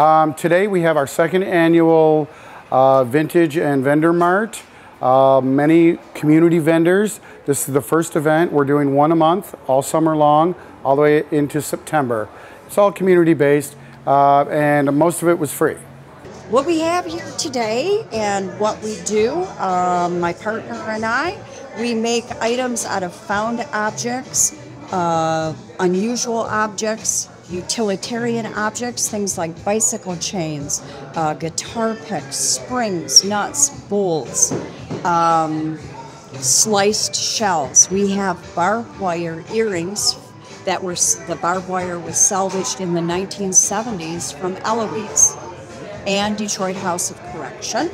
Today we have our second annual Vintage and Vendor Mart. Many community vendors. This is the first event. We're doing one a month, all summer long, all the way into September. It's all community based, and most of it was free. What we have here today and what we do, my partner and I, we make items out of found objects, unusual objects, utilitarian objects, things like bicycle chains, guitar picks, springs, nuts, bolts, sliced shells. We have barbed wire earrings that were, the barbed wire was salvaged in the 1970s from Eloise and Detroit House of Correction.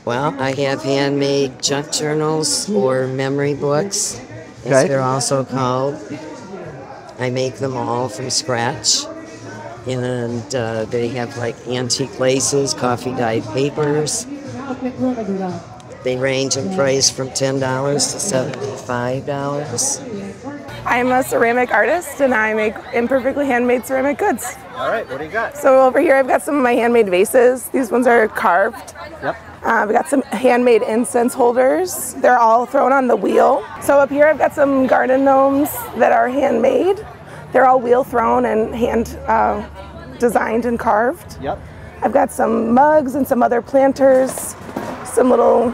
Well, I have handmade junk journals or memory books, as they're also called. I make them all from scratch, and they have like antique laces, coffee-dyed papers. They range in price from $10 to $75. I'm a ceramic artist, and I make imperfectly handmade ceramic goods. All right, what do you got? So over here I've got some of my handmade vases. These ones are carved. Yep. We got some handmade incense holders. They're all thrown on the wheel. So up here I've got some garden gnomes that are handmade. They're all wheel thrown and hand designed and carved. Yep. I've got some mugs and some other planters, some little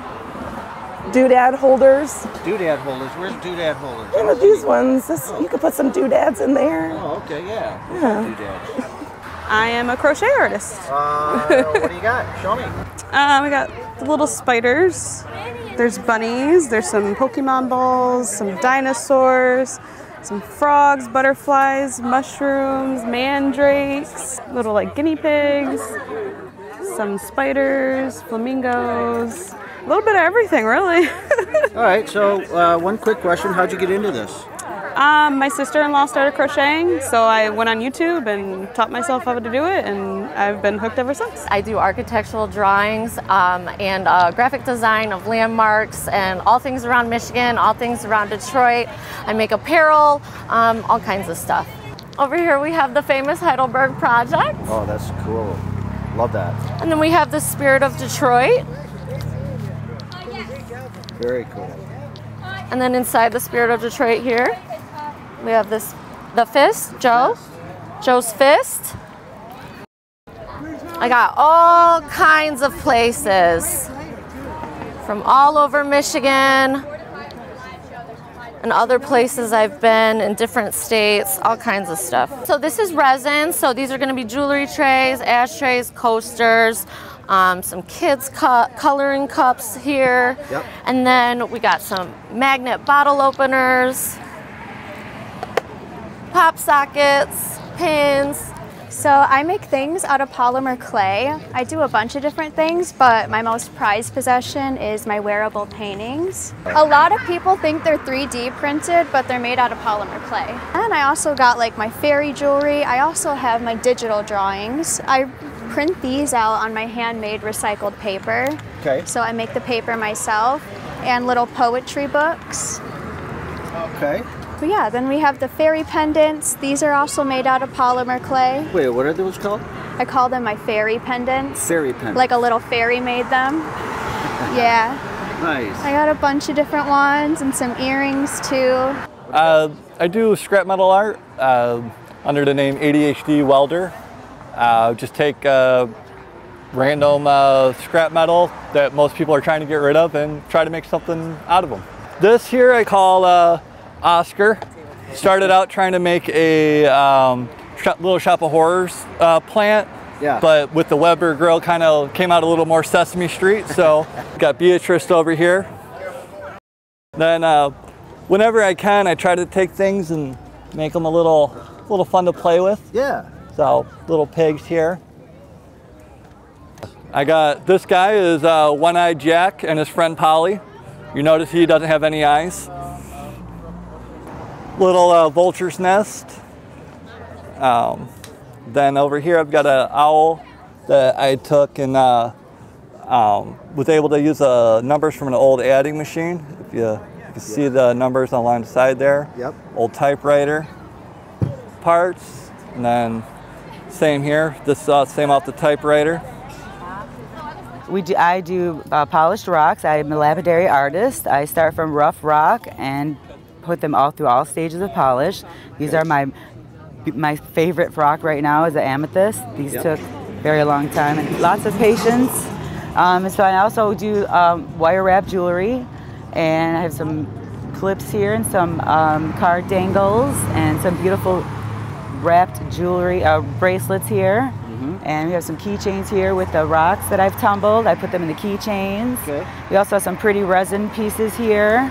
doodad holders. Doodad holders. Where's doodad holders? You know, these ones, you could put some doodads in there. Oh, okay, yeah. Doodads. I am a crochet artist. What do you got? Show me. We got the little spiders. There's bunnies. There's some Pokemon balls, some dinosaurs, some frogs, butterflies, mushrooms, mandrakes, little like guinea pigs, some spiders, flamingos, a little bit of everything, really. All right, so one quick question. How'd you get into this? My sister-in-law started crocheting, so I went on YouTube and taught myself how to do it, and I've been hooked ever since. I do architectural drawings and graphic design of landmarks and all things around Michigan, all things around Detroit. I make apparel, all kinds of stuff. Over here we have the famous Heidelberg project. Oh, that's cool. Love that. And then we have the Spirit of Detroit. Very cool. And then inside the Spirit of Detroit here, we have the fist, Joe's fist. I got all kinds of places from all over Michigan and other places I've been in different states, all kinds of stuff. So this is resin, so these are gonna be jewelry trays, ashtrays, coasters, some kids coloring cups here. Yep. And then we got some magnet bottle openers, pop sockets, pins. So I make things out of polymer clay. I do a bunch of different things, but my most prized possession is my wearable paintings. A lot of people think they're 3D printed, but they're made out of polymer clay. And I also got like my fairy jewelry. I also have my digital drawings. I print these out on my handmade recycled paper. Okay. So I make the paper myself, and little poetry books. Okay. But yeah, then we have the fairy pendants. These are also made out of polymer clay. Wait, what are those called? I call them my fairy pendants. Fairy pendants. Like a little fairy made them. Yeah. Nice. I got a bunch of different ones and some earrings too. I do scrap metal art under the name ADHD Welder. Just take random scrap metal that most people are trying to get rid of and try to make something out of them. This here I call Oscar. Started out trying to make a little shop of horrors plant, yeah. But with the Weber grill kind of came out a little more Sesame Street, so got Beatrice over here. Then whenever I can, I try to take things and make them a little fun to play with. Yeah. So little pigs here. I got this guy is One-Eyed Jack and his friend Polly. You notice he doesn't have any eyes. Little vulture's nest. Then over here I've got an owl that I took and was able to use numbers from an old adding machine. If you can see the numbers along the side there. Yep. Old typewriter parts, and then Same here, just same off the typewriter. I do polished rocks. I'm a lapidary artist. I start from rough rock and put them all through all stages of polish. These are my favorite rock right now is the amethyst. These took a very long time and lots of patience. So I also do wire wrap jewelry, and I have some clips here and some card dangles and some beautiful wrapped jewelry bracelets here. And we have some keychains here with the rocks that I've tumbled. I put them in the keychains. Okay. We also have some pretty resin pieces here.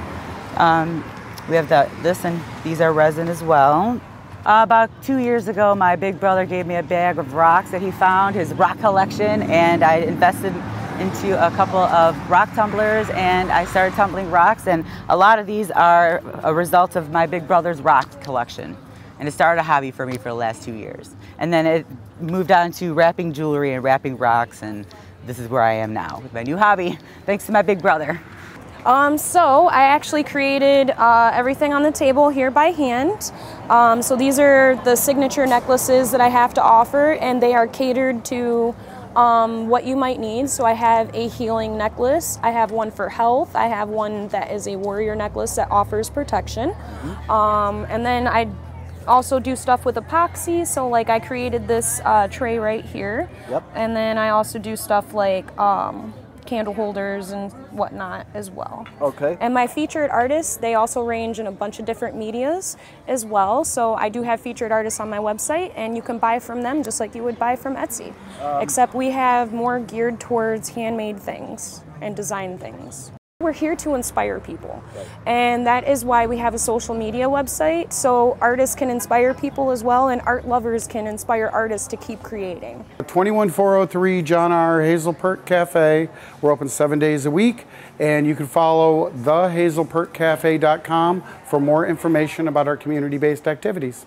We have this, and these are resin as well. About 2 years ago, my big brother gave me a bag of rocks that he found, his rock collection, and I invested into a couple of rock tumblers, and I started tumbling rocks, and a lot of these are a result of my big brother's rock collection. And it started a hobby for me for the last 2 years. And then it moved on to wrapping jewelry and wrapping rocks, and this is where I am now with my new hobby, thanks to my big brother. So I actually created everything on the table here by hand. So these are the signature necklaces that I have to offer, and they are catered to what you might need. So I have a healing necklace, I have one for health, I have one that is a warrior necklace that offers protection. And then I also do stuff with epoxy, so like I created this tray right here. And then I also do stuff like candle holders and whatnot as well. And my featured artists, they also range in a bunch of different medias as well. So I do have featured artists on my website, and you can buy from them just like you would buy from Etsy. Except we have more geared towards handmade things and design things. We're here to inspire people, and that is why we have a social media website, so artists can inspire people as well, and art lovers can inspire artists to keep creating. 21403 John R. Hazel Perk Cafe. We're open 7 days a week, and you can follow thehazelperkcafe.com for more information about our community-based activities.